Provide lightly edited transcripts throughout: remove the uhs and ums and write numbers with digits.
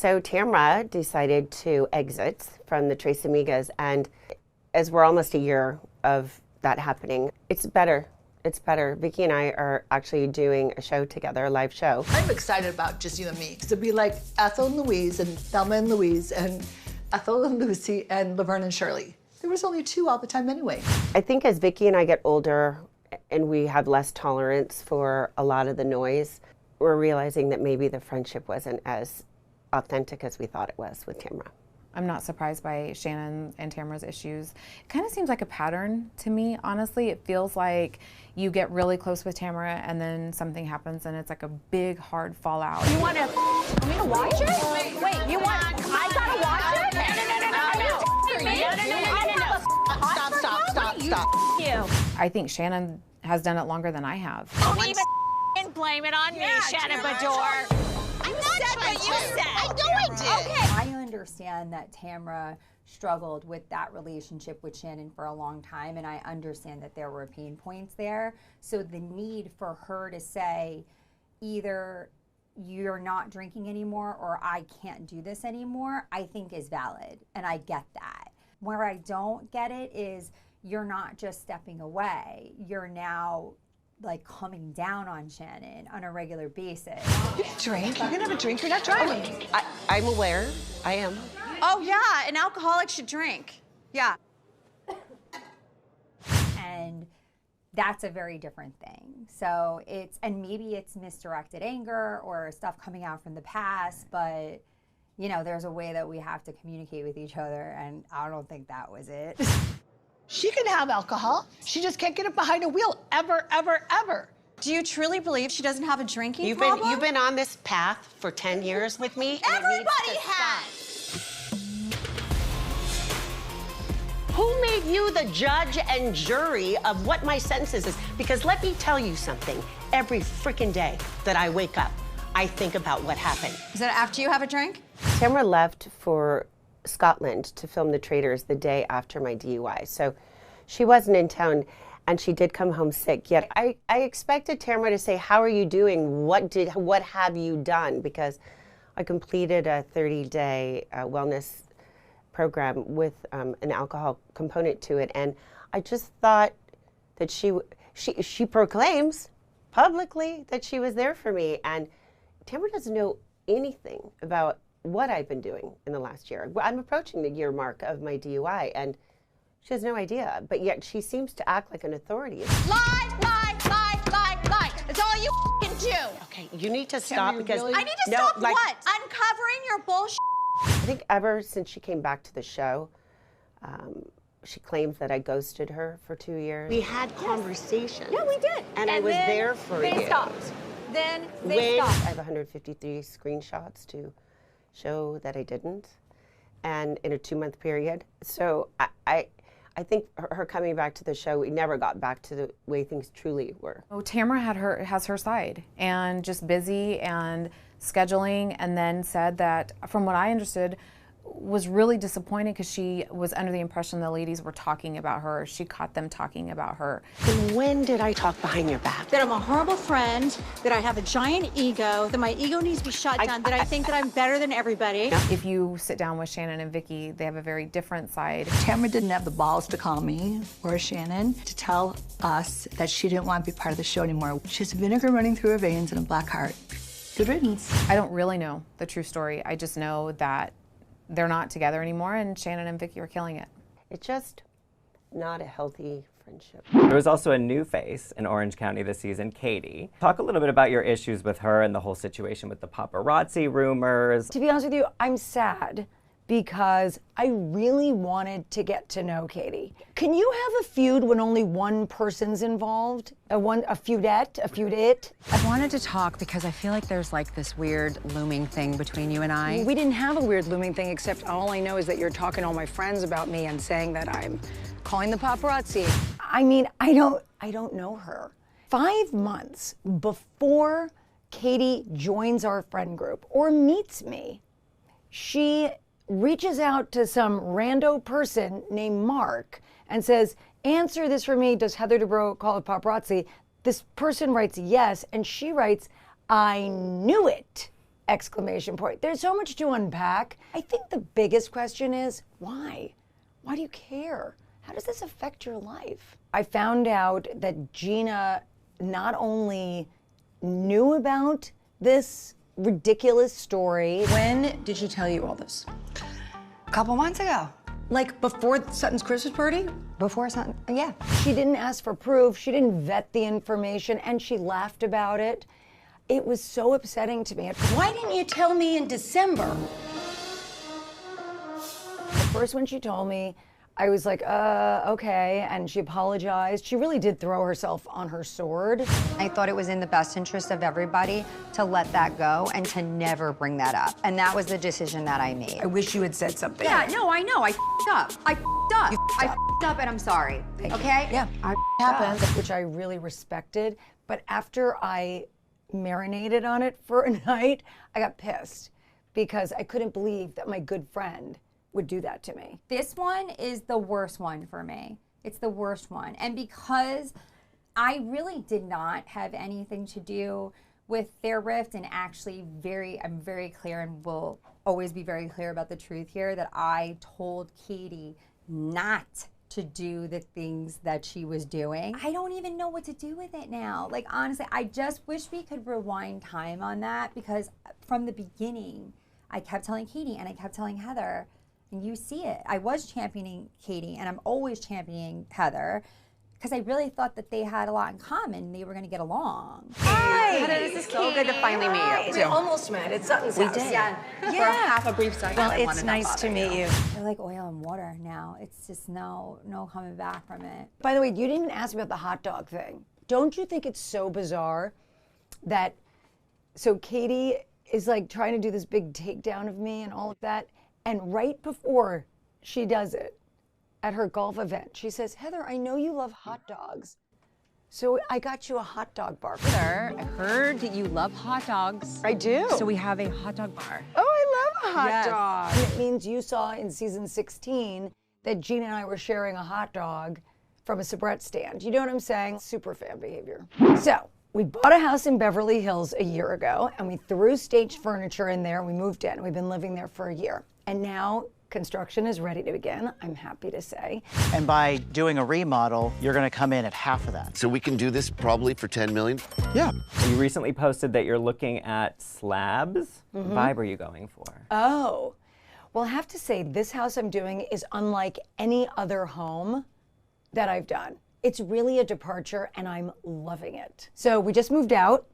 So Tamra decided to exit from the Tres Amigas, and as we're almost a year of that happening, it's better. It's better. Vicky and I are actually doing a show together, a live show. I'm excited about Just You and Me. To be like Ethel and Louise and Thelma and Louise and Ethel and Lucy and Laverne and Shirley. There was only 2 all the time anyway. I think as Vicky and I get older and we have less tolerance for a lot of the noise, we're realizing that maybe the friendship wasn't as authentic as we thought it was with Tamra. I'm not surprised by Shannon and Tamra's issues. It kind of seems like a pattern to me, honestly. It feels like you get really close with Tamra and then something happens and it's like a big, hard fallout. You want me to watch it? Wait, you want, I gotta watch it? Stop. I think Shannon has done it longer than I have. Don't even blame it on me, Shannon Beador. I'm not said what you said. I know I did. Okay. I understand that Tamra struggled with that relationship with Shannon for a long time, and I understand that there were pain points there. So the need for her to say either you're not drinking anymore or I can't do this anymore, I think is valid, and I get that. Where I don't get it is you're not just stepping away, you're now like coming down on Shannon on a regular basis. You can drink. You can have a drink. You're not driving. I'm aware. I am. Oh yeah, an alcoholic should drink. Yeah. And that's a very different thing. So and maybe it's misdirected anger or stuff coming out from the past, but you know, there's a way that we have to communicate with each other, and I don't think that was it. She can have alcohol. She just can't get it behind a wheel ever, ever, ever. Do you truly believe she doesn't have a drinking problem? You've been on this path for 10 years with me. And Everybody has. Who made you the judge and jury of what my sentence is? Because let me tell you something. Every freaking day that I wake up, I think about what happened. Is that after you have a drink? Tamra left for Scotland to film The Traitors the day after my DUI. So she wasn't in town and she did come home sick. Yet I expected Tamra to say, how are you doing? What have you done? Because I completed a 30-day wellness program with an alcohol component to it. And I just thought that she proclaims publicly that she was there for me. And Tamra doesn't know anything about what I've been doing in the last year. I'm approaching the year mark of my DUI, and she has no idea, but yet she seems to act like an authority. Lie. That's all you can do. Okay, you need to stop because... I need to stop what? Uncovering your bullshit? I think ever since she came back to the show, she claims that I ghosted her for 2 years. We had conversations. Yeah, we did. And I was there for you. They stopped. Then they I stopped. have 153 screenshots to show that I didn't, and in a 2-month period. So I think her coming back to the show, we never got back to the way things truly were. Oh, Tamra has her side, and just busy and scheduling, and then said that, from what I understood, was really disappointed because she was under the impression the ladies were talking about her. She caught them talking about her. And when did I talk behind your back? That I'm a horrible friend, that I have a giant ego, that my ego needs to be shut down, that I think that I'm better than everybody. If you sit down with Shannon and Vicky, they have a very different side. Tamra didn't have the balls to call me or Shannon to tell us that she didn't want to be part of the show anymore. She has vinegar running through her veins and a black heart. Good riddance. I don't really know the true story. I just know that they're not together anymore, and Shannon and Vicky are killing it. It's just not a healthy friendship. There was also a new face in Orange County this season, Katie. Talk a little bit about your issues with her and the whole situation with the paparazzi rumors. To be honest with you, I'm sad because I really wanted to get to know Katie. Can you have a feud when only one person's involved? A feudette? I wanted to talk because I feel like there's like this weird looming thing between you and I. We didn't have a weird looming thing, except all I know is that you're talking to all my friends about me and saying that I'm calling the paparazzi. I mean, I don't know her. 5 months before Katie joins our friend group or meets me, she reaches out to some rando person named Mark and says, answer this for me, does Heather Dubrow call it paparazzi? This person writes yes, and she writes, I knew it. Exclamation point. There's so much to unpack. I think the biggest question is, why? Why do you care? How does this affect your life? I found out that Gina not only knew about this ridiculous story. When did she tell you all this? A couple months ago. Like before Sutton's Christmas party? Before Sutton, yeah. She didn't ask for proof, she didn't vet the information, and she laughed about it. It was so upsetting to me. Why didn't you tell me in December? The first when she told me, I was like, okay, and she apologized. She really did throw herself on her sword. I thought it was in the best interest of everybody to let that go and to never bring that up. And that was the decision that I made. I wish you had said something. Yeah, no, I know. I f***ed up. I f***ed up. I f***ed up and I'm sorry. Okay? Yeah, I happened. which I really respected. But after I marinated on it for a night, I got pissed because I couldn't believe that my good friend would do that to me. This one is the worst one for me. It's the worst one. And because I really did not have anything to do with their rift, and actually I'm very clear and will always be very clear about the truth here, that I told Katie not to do the things that she was doing. I don't even know what to do with it now. Like, honestly, I just wish we could rewind time on that, because from the beginning, I kept telling Katie and I kept telling Heather, and you see it, I was championing Katie and I'm always championing Heather, because I really thought that they had a lot in common. They were going to get along. Hi. Heather, this is so good to finally meet you. We almost met at Sutton's house. did. Yeah. For half a brief second. Well, I it's wanted to nice bother to meet you. They're like oil and water now. It's just no coming back from it. By the way, you didn't ask about the hot dog thing. Don't you think it's so bizarre that, so Katie is like trying to do this big takedown of me and all of that, and right before she does it at her golf event, she says, Heather, I know you love hot dogs, so I got you a hot dog bar. Heather, I heard that you love hot dogs. I do. So we have a hot dog bar. Oh, I love a hot Yes. dog. And it means you saw in season 16 that Gina and I were sharing a hot dog from a soubrette stand. You know what I'm saying? Super fan behavior. So we bought a house in Beverly Hills a year ago, and we threw staged furniture in there. We moved in. We've been living there for a year. And now construction is ready to begin, I'm happy to say. And by doing a remodel, you're going to come in at half of that. So we can do this probably for $10 million? Yeah. You recently posted that you're looking at slabs. What vibe are you going for? Oh, well, I have to say, this house I'm doing is unlike any other home that I've done. It's really a departure, and I'm loving it. So we just moved out,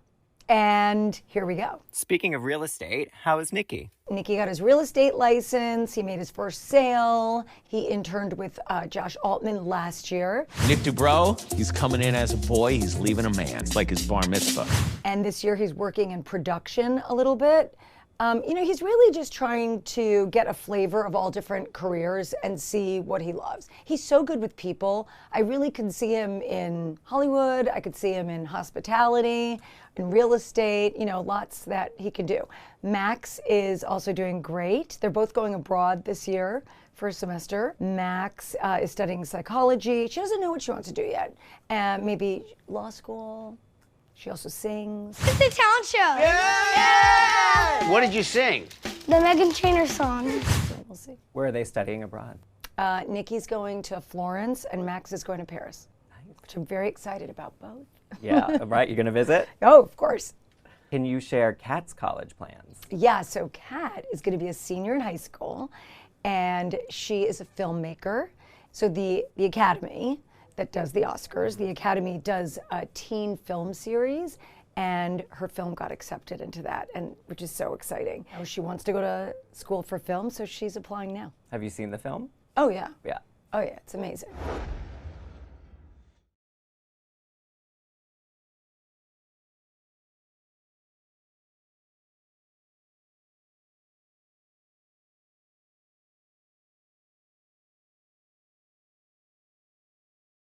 and here we go. Speaking of real estate, how is Nikki? Nikki got his real estate license. He made his first sale. He interned with Josh Altman last year. Nick Dubrow, he's coming in as a boy, he's leaving a man. It's like his bar mitzvah. And this year he's working in production a little bit. You know, he's really just trying to get a flavor of all different careers and see what he loves. He's so good with people. I really could see him in Hollywood. I could see him in hospitality, in real estate, you know, lots that he can do. Max is also doing great. They're both going abroad this year for a semester. Max is studying psychology. She doesn't know what she wants to do yet. Maybe law school. She also sings. It's a talent show. Yeah! What did you sing? The Meghan Trainor song. So we'll see. Where are they studying abroad? Nikki's going to Florence and Max is going to Paris, which I'm very excited about both. Yeah, right, you're gonna visit? Oh, of course. Can you share Kat's college plans? Yeah, so Kat is going to be a senior in high school, and she is a filmmaker. So the Academy that does the Oscars, the Academy does a teen film series, and her film got accepted into that, and which is so exciting. She wants to go to school for film, so she's applying now. Have you seen the film? Oh yeah. Yeah. Oh yeah, it's amazing.